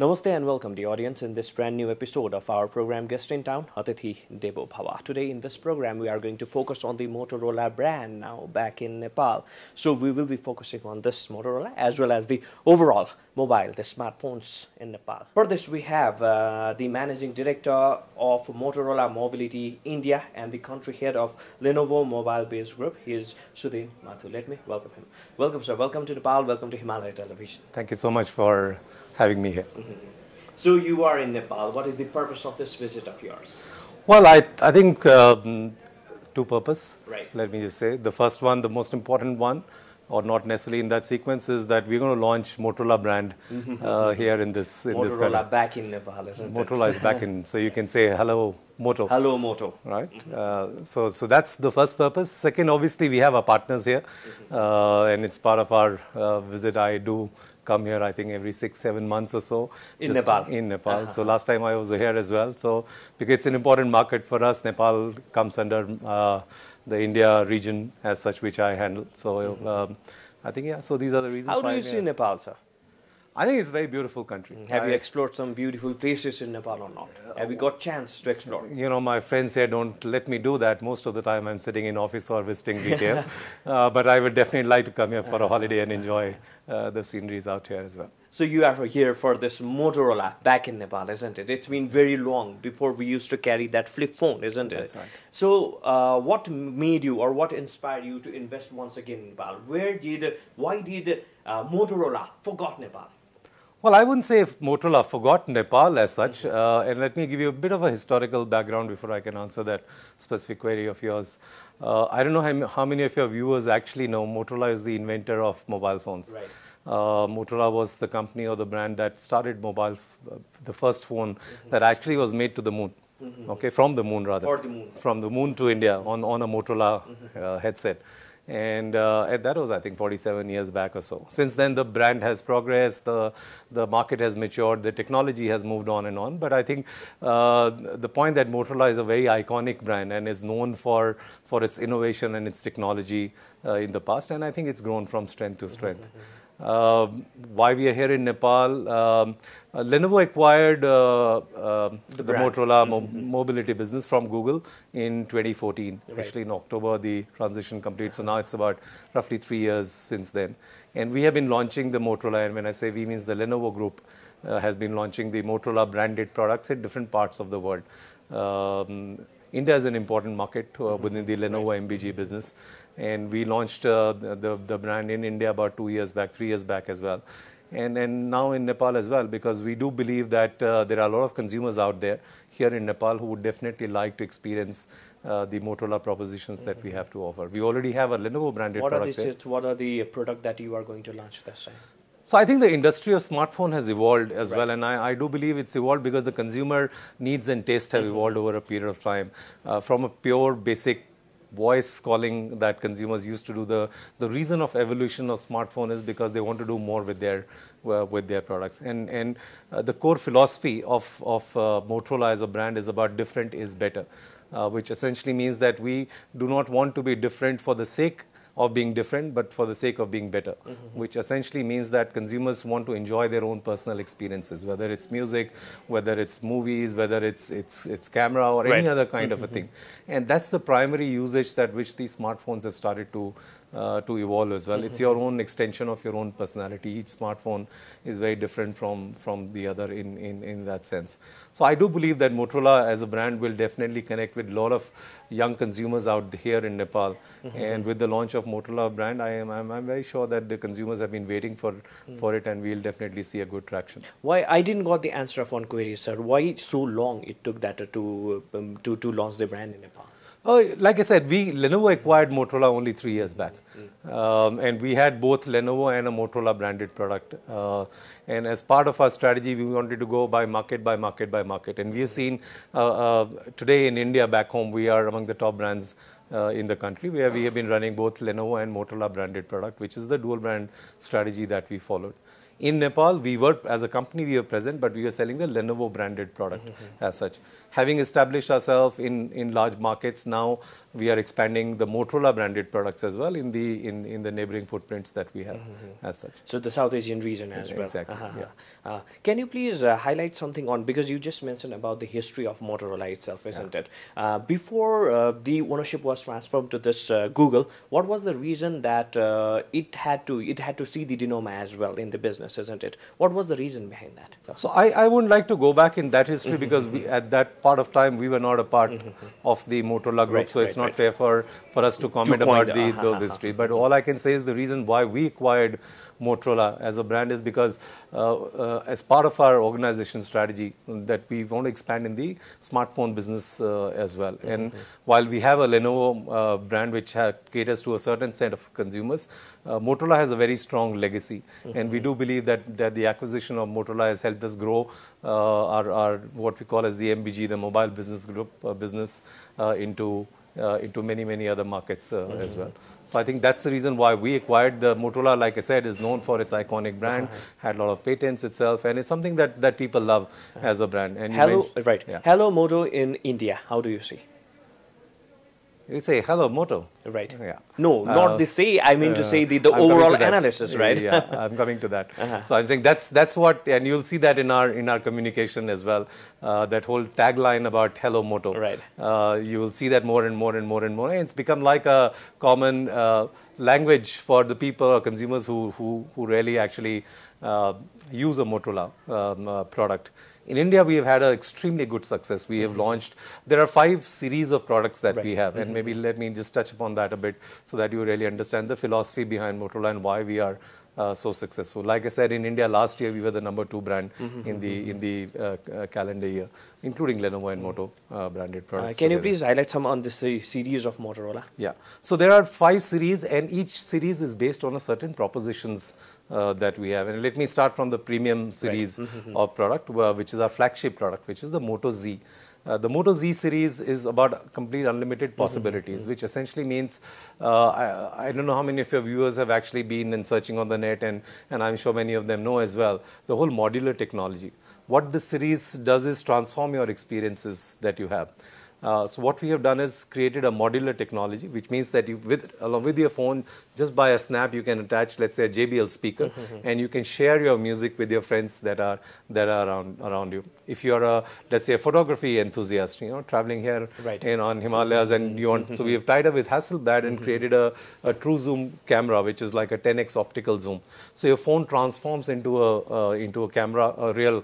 Namaste and welcome the audience in this brand new episode of our program Guest in Town, Atithi Devo Bhava. Today in this program we are going to focus on the Motorola brand now back in Nepal. So we will be focusing on this Motorola as well as the overall mobile, the smartphones in Nepal. For this we have the Managing Director of Motorola Mobility India and the country head of Lenovo Mobile Base Group. He is Sudhin Mathur. Let me welcome him. Welcome sir, welcome to Nepal, welcome to Himalaya Television. Thank you so much for having me here. So you are in Nepal. What is the purpose of this visit of yours? Well, I think two purposes. Right. Let me just say. The first one, the most important one, or not necessarily in that sequence, is that we're going to launch Motorola brand here in this country. Motorola back in Nepal, isn't it? Motorola is back in, so you can say hello Moto. Hello Moto. Right. So that's the first purpose. Second, obviously we have our partners here, and it's part of our visit. I do come here, I think, every 6-7 months or so. In Nepal? In Nepal. So last time I was here as well. So because it's an important market for us, Nepal comes under the India region as such, which I handle. So I think, yeah, so these are the reasons How why do you see Nepal, sir? I think it's a very beautiful country. Have you explored some beautiful places in Nepal or not? Have you got chance to explore? You know, my friends here don't let me do that. Most of the time I'm sitting in office or visiting retail. But I would definitely like to come here for a holiday and enjoy the sceneries out here as well. So you are here for this Motorola back in Nepal, isn't it? It's been very long before we used to carry that flip phone, isn't it? That's right. So what made you or what inspired you to invest once again in Nepal? Why did Motorola forgot Nepal? Well, I wouldn't say if Motorola forgot Nepal as such, and let me give you a bit of a historical background before I can answer that specific query of yours. I don't know how many of your viewers actually know Motorola is the inventor of mobile phones. Right. Motorola was the company or the brand that started the first phone that actually was made to the moon. Okay, from the moon rather. Or the moon. From the moon to India on a Motorola headset. And that was, I think, 47 years back or so. Since then, the brand has progressed, the market has matured, the technology has moved on and on. But I think the point that Motorola is a very iconic brand and is known for its innovation and its technology in the past. And I think it's grown from strength to strength. Why we are here in Nepal, Lenovo acquired the Motorola mobility business from Google in 2014. Right. Actually, in October, the transition completed. So now it's about roughly 3 years since then. And we have been launching the Motorola, and when I say we, means the Lenovo group has been launching the Motorola branded products in different parts of the world. India is an important market within the Lenovo MBG business. And we launched the brand in India about 2 years back, 3 years back as well. And now in Nepal as well, because we do believe that there are a lot of consumers out there here in Nepal who would definitely like to experience the Motorola propositions that we have to offer. We already have a Lenovo branded products here. What are the product that you are going to launch this time? So I think the industry of smartphone has evolved as well, and I do believe it's evolved because the consumer needs and taste have evolved over a period of time. From a pure basic voice calling that consumers used to do, the reason of evolution of smartphone is because they want to do more with their products. And the core philosophy of Motorola as a brand is about different is better, which essentially means that we do not want to be different for the sake of being different, but for the sake of being better, which essentially means that consumers want to enjoy their own personal experiences, whether it's music, whether it's movies, whether it's camera or any other kind of a thing. And that's the primary usage that which these smartphones have started to evolve as well. It's your own extension of your own personality. Each smartphone is very different from the other in that sense. So I do believe that Motorola as a brand will definitely connect with a lot of young consumers out here in Nepal. And with the launch of Motorola brand, I'm very sure that the consumers have been waiting for it, and we'll definitely see a good traction. Why I didn't got the answer of one query, sir. Why so long it took that to launch the brand in Nepal? Like I said, Lenovo acquired Motorola only 3 years back. And we had both Lenovo and a Motorola branded product. And as part of our strategy, we wanted to go by market, by market, by market. And we have seen today in India, back home, we are among the top brands in the country, where we have been running both Lenovo and Motorola branded product, which is the dual brand strategy that we followed. In Nepal, we were, as a company, we were present, but we were selling the Lenovo branded product as such. Having established ourselves in large markets, now we are expanding the Motorola branded products as well in the neighboring footprints that we have as such. So the South Asian region as well. Exactly. Can you please highlight something on, because you just mentioned about the history of Motorola itself, isn't it? Before the ownership was transferred to this Google, what was the reason that it had to see the Dinoma as well in the business, isn't it? What was the reason behind that? So I wouldn't like to go back in that history because at that part of time we were not a part of the Motorola group, so it's not fair for us to comment about those history. But all I can say is the reason why we acquired Motorola as a brand is because as part of our organization strategy that we want to expand in the smartphone business as well. And while we have a Lenovo brand which caters to a certain set of consumers, Motorola has a very strong legacy, and we do believe that the acquisition of Motorola has helped us grow our what we call as the MBG, the mobile business group business into many other markets as well. So I think that's the reason why we acquired the Motorola. Like I said, is known for its iconic brand, had a lot of patents itself, and it's something that people love as a brand. And Hello Moto in India, how do you see? You say hello Moto. Right. Yeah. No, not the say. I mean to say the overall analysis, right? Yeah, I'm coming to that. So I'm saying that's what, and you'll see that in our communication as well. That whole tagline about hello Moto. Right. You will see that more and more and more and more. And it's become like a common language for the people or consumers who really actually use a Motorola product. In India, we have had an extremely good success. We have launched, there are 5 series of products that we have, and maybe let me just touch upon that a bit so that you really understand the philosophy behind Motorola and why we are so successful. Like I said, in India last year, we were the #2 brand in the calendar year, including Lenovo and Moto branded products. Can you please highlight some on this series of Motorola? Yeah. So there are 5 series, and each series is based on a certain propositions that we have. And let me start from the premium series of product, which is our flagship product, which is the Moto Z. The Moto Z series is about complete unlimited possibilities, which essentially means, I don't know how many of your viewers have actually been and searching on the net, and I'm sure many of them know as well, the whole modular technology. What this series does is transform your experiences that you have. So what we have done is created a modular technology, which means that along with your phone, just by a snap, you can attach, let's say, a JBL speaker, and you can share your music with your friends that are around you. If you are let's say, a photography enthusiast, traveling here on Himalayas, and you want, so we have tied up with Hasselblad and created a true zoom camera, which is like a 10x optical zoom. So your phone transforms into a camera, a real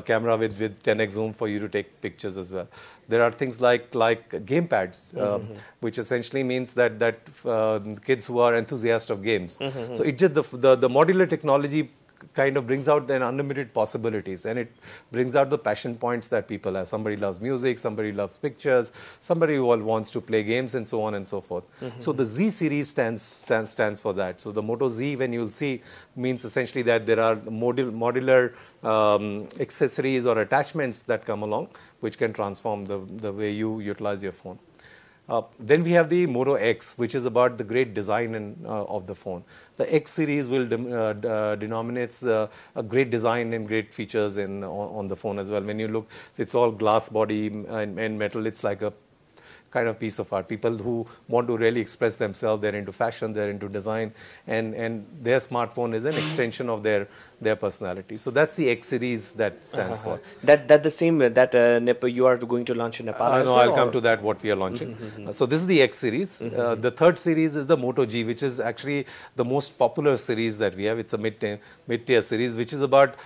camera with 10x zoom for you to take pictures as well. There are things like game pads, which essentially means that kids who are enthusiasts of games. So it just the modular technology kind of brings out then unlimited possibilities, and it brings out the passion points that people have. Somebody loves music, somebody loves pictures, somebody wants to play games, and so on and so forth. So the Z series stands for that. So the Moto Z, when you'll see, means essentially that there are modular accessories or attachments that come along, which can transform the way you utilize your phone. Then we have the Moto X, which is about the great design of the phone. The X series will denominates a great design and great features on the phone as well. When you look, it's all glass body and metal. It's like a kind of piece of art. People who want to really express themselves, they're into fashion, they're into design, and their smartphone is an extension of their personality. So that's the X series that stands for. That the same that you are going to launch in Nepal? No, I'll come to that, what we are launching. So this is the X series. The third series is the Moto G, which is actually the most popular series that we have. It's a mid-tier series, which is about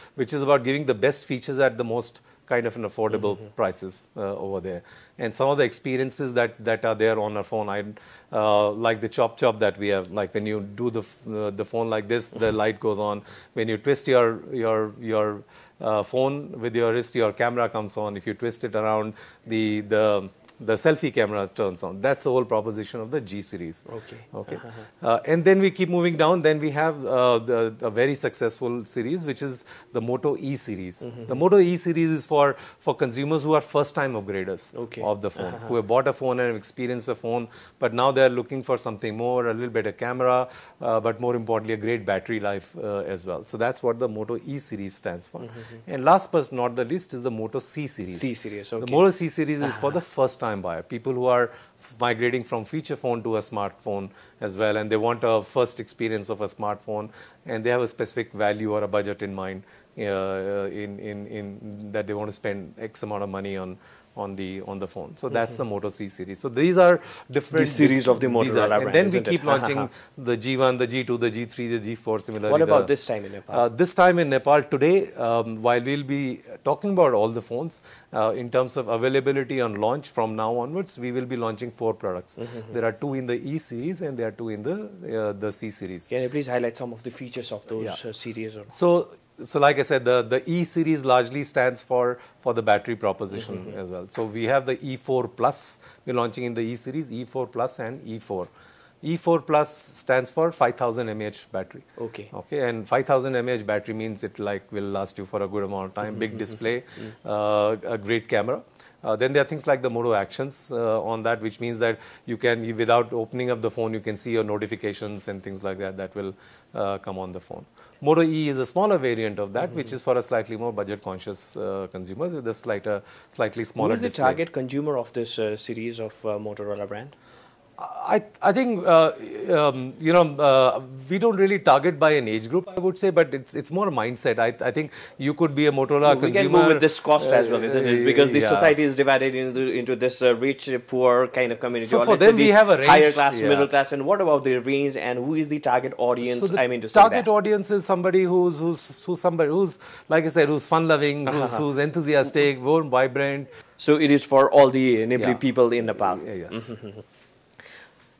giving the best features at the most kind of an affordable prices over there. And some of the experiences that are there on our phone, like the chop that we have, like when you do the phone like this, the light goes on. When you twist your phone with your wrist, your camera comes on. If you twist it around, the the selfie camera turns on. That's the whole proposition of the G series. Okay. Okay. And then we keep moving down. Then we have a very successful series, which is the Moto E series. The Moto E series is for consumers who are first-time upgraders of the phone, who have bought a phone and have experienced a phone, but now they are looking for something more, a little better camera, but more importantly, a great battery life as well. So that's what the Moto E series stands for. And last but not the least is the Moto C series. C series, okay. The Moto C series is for the first-time buyer, people who are migrating from feature phone to a smartphone as well, and they want a first experience of a smartphone, and they have a specific value or a budget in mind in that they want to spend X amount of money on the phone. So that's the Moto C series. So these are different series of the Motorola brand. And then we keep launching the G1, the G2, the G3, the G4 similarly. What about this time in Nepal? This time in Nepal today, while we'll be talking about all the phones, in terms of availability on launch from now onwards, we will be launching 4 products. There are 2 in the E series and there are 2 in the C series. Can you please highlight some of the features of those series? So like I said, the E series largely stands for the battery proposition as well. So we have the E4 Plus, we're launching in the E series, E4 Plus and E4. E4 Plus stands for 5000 mAh battery. Okay. And 5000 mAh battery means it will last you for a good amount of time. Big display, a great camera. Then there are things like the Moto Actions on that, which means that you can, without opening up the phone, you can see your notifications and things like that will come on the phone. Moto E is a smaller variant of that, which is for a slightly more budget-conscious consumers with a slightly smaller display. Who is the target consumer of this series of Motorola brand? I think we don't really target by an age group, I would say, but it's more a mindset. I think you could be a Motorola consumer. We can move with this cost as well, isn't it? Because the society is divided into this rich, poor kind of community. So for them, we have a range. Higher class, middle class, and what about the range? And who is the target audience? So the target audience is somebody who's like I said, who's fun-loving, who's enthusiastic, warm, vibrant. So it is for all the Nepali people in Nepal. Yes.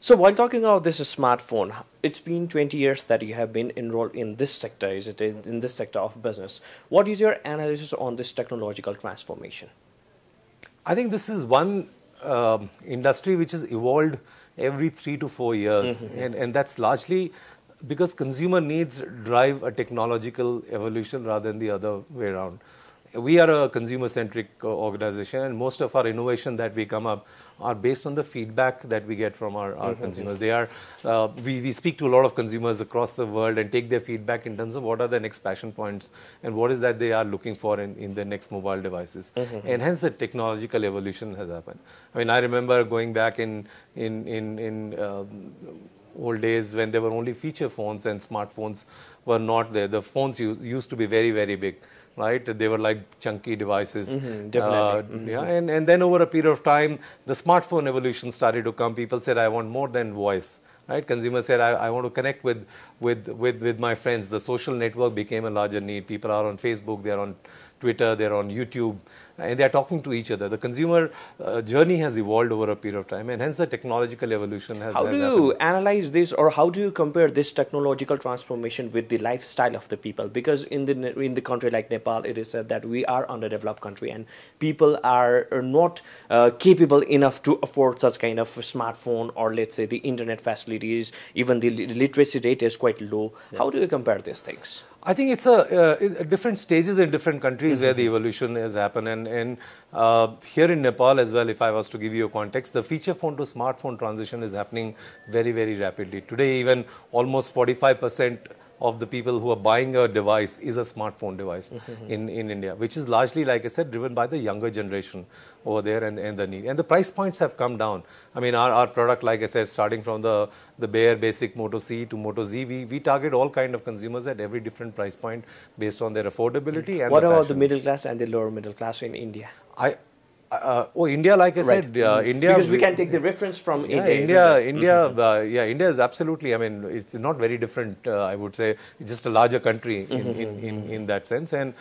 So while talking about this smartphone, it's been 20 years that you have been enrolled in this sector, is it, in this sector of business. What is your analysis on this technological transformation? I think this is one industry which has evolved every 3 to 4 years, and that's largely because consumer needs drive a technological evolution rather than the other way around. We are a consumer-centric organization, and most of our innovation that we come up are based on the feedback that we get from our consumers. They are, we speak to a lot of consumers across the world and take their feedback in terms of what are the next passion points and what is that they are looking for in their next mobile devices. And hence the technological evolution has happened. I mean, I remember going back in old days when there were only feature phones and smartphones were not there. The phones used to be very, very big. Right, they were like chunky devices. Definitely. And then over a period of time, the smartphone evolution started to come. People said, I want more than voice. Right, consumers said, I want to connect with my friends. The social network became a larger need. People are on Facebook, they are on Twitter, they're on YouTube, and they're talking to each other. The consumer journey has evolved over a period of time, and hence the technological evolution has happened. How do you analyze this, or how do you compare this technological transformation with the lifestyle of the people? Because in the country like Nepal, it is said that we are underdeveloped country, and people are not capable enough to afford such kind of smartphone, or let's say the internet facilities. Even the literacy rate is quite low. How do you compare these things? I think it's different stages in different countries where the evolution has happened, and here in Nepal as well, if I was to give you a context, the feature phone to smartphone transition is happening very, very rapidly. Today, even almost 45% of the people who are buying a device is a smartphone device in India, which is largely, like I said, driven by the younger generation over there and the need. And the price points have come down. I mean, our product, like I said, starting from the bare basic Moto C to Moto Z, we target all kind of consumers at every different price point based on their affordability. And what about the middle class and the lower middle class in India? India, like I said, India. Because we can take the reference from India. India is absolutely. I mean, it's not very different. I would say it's just a larger country in that sense, and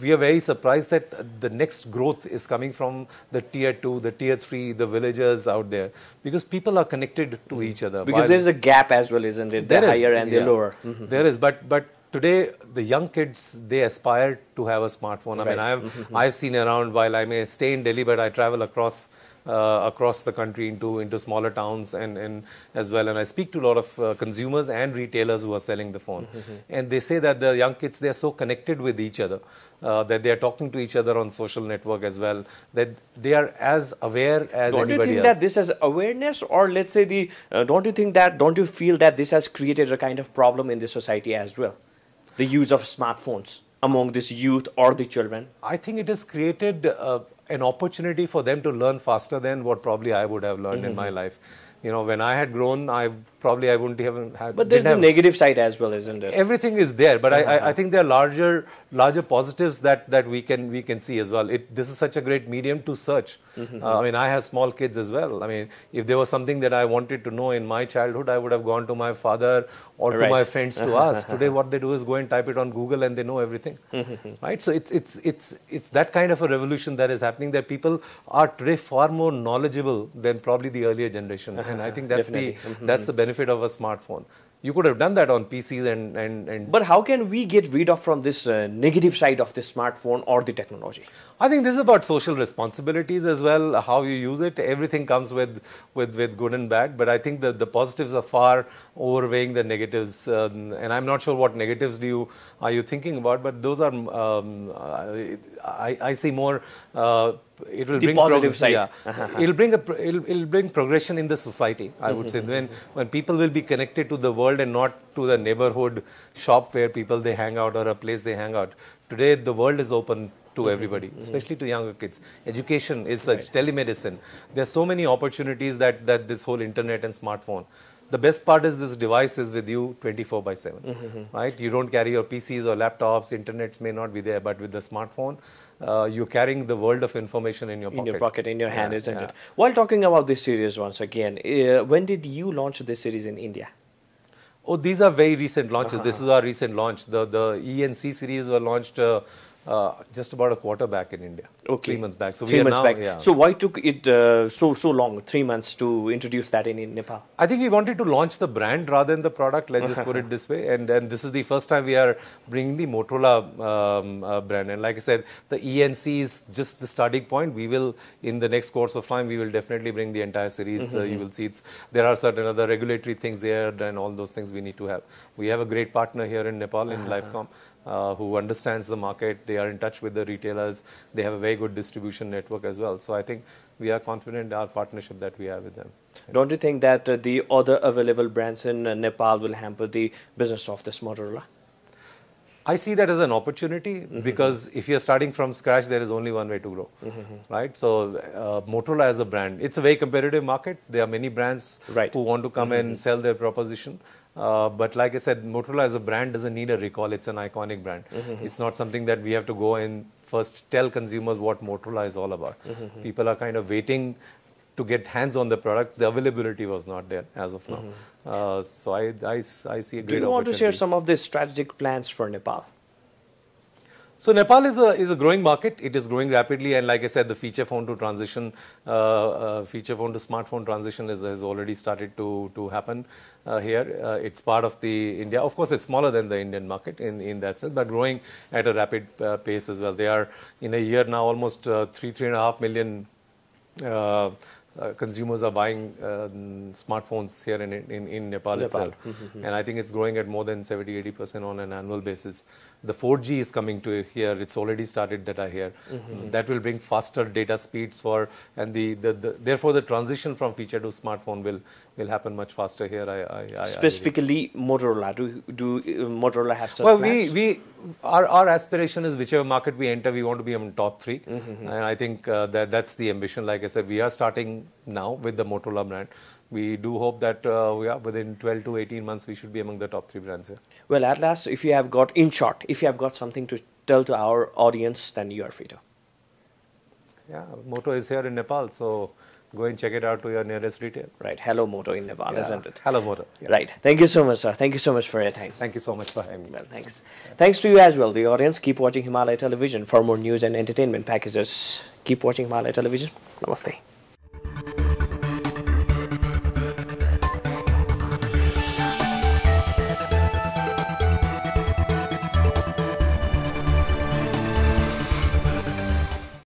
we are very surprised that the next growth is coming from the tier 2, the tier 3, the villagers out there, because people are connected to each other. Because there is a gap as well, isn't it? The higher and the lower. There is, but today the young kids, they aspire to have a smartphone. I mean, I've seen around, while I may stay in Delhi, but I travel across the country into smaller towns and as well, and I speak to a lot of consumers and retailers who are selling the phone, and they say that the young kids, they are so connected with each other, that they are talking to each other on social network as well, that they are as aware as don't anybody else. Don't you think that this has awareness, or let's say don't you feel that this has created a kind of problem in the society as well, the use of smartphones among this youth or the children? I think it has created an opportunity for them to learn faster than what probably I would have learned in my life. You know, when I had grown, I wouldn't have had. But there's a negative side as well, isn't it? Everything is there, but I think there are larger positives that we can see as well. This is such a great medium to search. I mean, I have small kids as well. I mean, if there was something that I wanted to know in my childhood, I would have gone to my father or to my friends to ask. Today, what they do is go and type it on Google, and they know everything, right? So it's that kind of a revolution that is happening, that people are today far more knowledgeable than probably the earlier generation, and I think that's the benefit of a smartphone. You could have done that on PCs and But how can we get rid of from this negative side of the smartphone or the technology? I think this is about social responsibilities as well, how you use it. Everything comes with good and bad, but I think the positives are far overweighing the negatives, and I'm not sure what negatives are you thinking about, but those are I see more. It will bring positive side. Yeah. It'll bring progression in the society, I would say. When people will be connected to the world and not to the neighborhood shop where they hang out or a place they hang out. Today the world is open to everybody, especially to younger kids. Education is such, telemedicine. There are so many opportunities that this whole internet and smartphone. The best part is this device is with you 24/7, right? You don't carry your PCs or laptops, internets may not be there, but with the smartphone, you're carrying the world of information in your pocket. In your hand, isn't it? While talking about this series once again, when did you launch this series in India? Oh, these are very recent launches. This is our recent launch. The ENC series were launched just about a quarter back in India. Okay. 3 months back. So 3 months back. Yeah. So why took it so long, 3 months, to introduce that in Nepal? I think we wanted to launch the brand rather than the product. Let's just put it this way. And this is the first time we are bringing the Motorola brand. And like I said, the ENC is just the starting point. We will, in the next course of time, we will definitely bring the entire series. You will see there are certain other regulatory things there and all those things we need to have. We have a great partner here in Nepal, in Lifecom. Who understands the market. They are in touch with the retailers. They have a very good distribution network as well. So I think we are confident in our partnership that we have with them. Don't you think that the other available brands in Nepal will hamper the business of this Motorola? I see that as an opportunity because if you're starting from scratch, there is only one way to grow, right? So Motorola as a brand, it's a very competitive market. There are many brands who want to come and sell their proposition. But like I said, Motorola as a brand doesn't need a recall. It's an iconic brand. It's not something that we have to go and first tell consumers what Motorola is all about. People are kind of waiting to get hands on the product. The availability was not there as of now. So I see a great opportunity. Do you want to share some of the strategic plans for Nepal? So Nepal is a growing market. It is growing rapidly, and like I said, the feature phone to smartphone transition has already started to happen here. It's part of the India. Of course, it's smaller than the Indian market in that sense, but growing at a rapid pace as well. They are in a year now almost 3.5 million. Consumers are buying smartphones here in Nepal itself. And I think it's growing at more than 70-80% on an annual basis. The 4G is coming to here. It's already started data here. That will bring faster data speeds and therefore the transition from feature to smartphone will happen much faster here. Specifically Motorola. Do Motorola have such plans? Our aspiration is whichever market we enter, we want to be among top 3. And I think that's the ambition. Like I said, we are starting now with the Motorola brand. We do hope that within 12 to 18 months, we should be among the top 3 brands here. Well, at last, if you have got something to tell to our audience, then you are free to. Yeah, Moto is here in Nepal, so go and check it out to your nearest retail. Right. Hello Moto in Nepal, isn't it? Hello Moto. Yeah. Right. Thank you so much, sir. Thank you so much for your time. Thank you so much for having me. Well, thanks. Thanks to you as well, the audience. Keep watching Himalaya Television for more news and entertainment packages. Keep watching Himalaya Television. Namaste.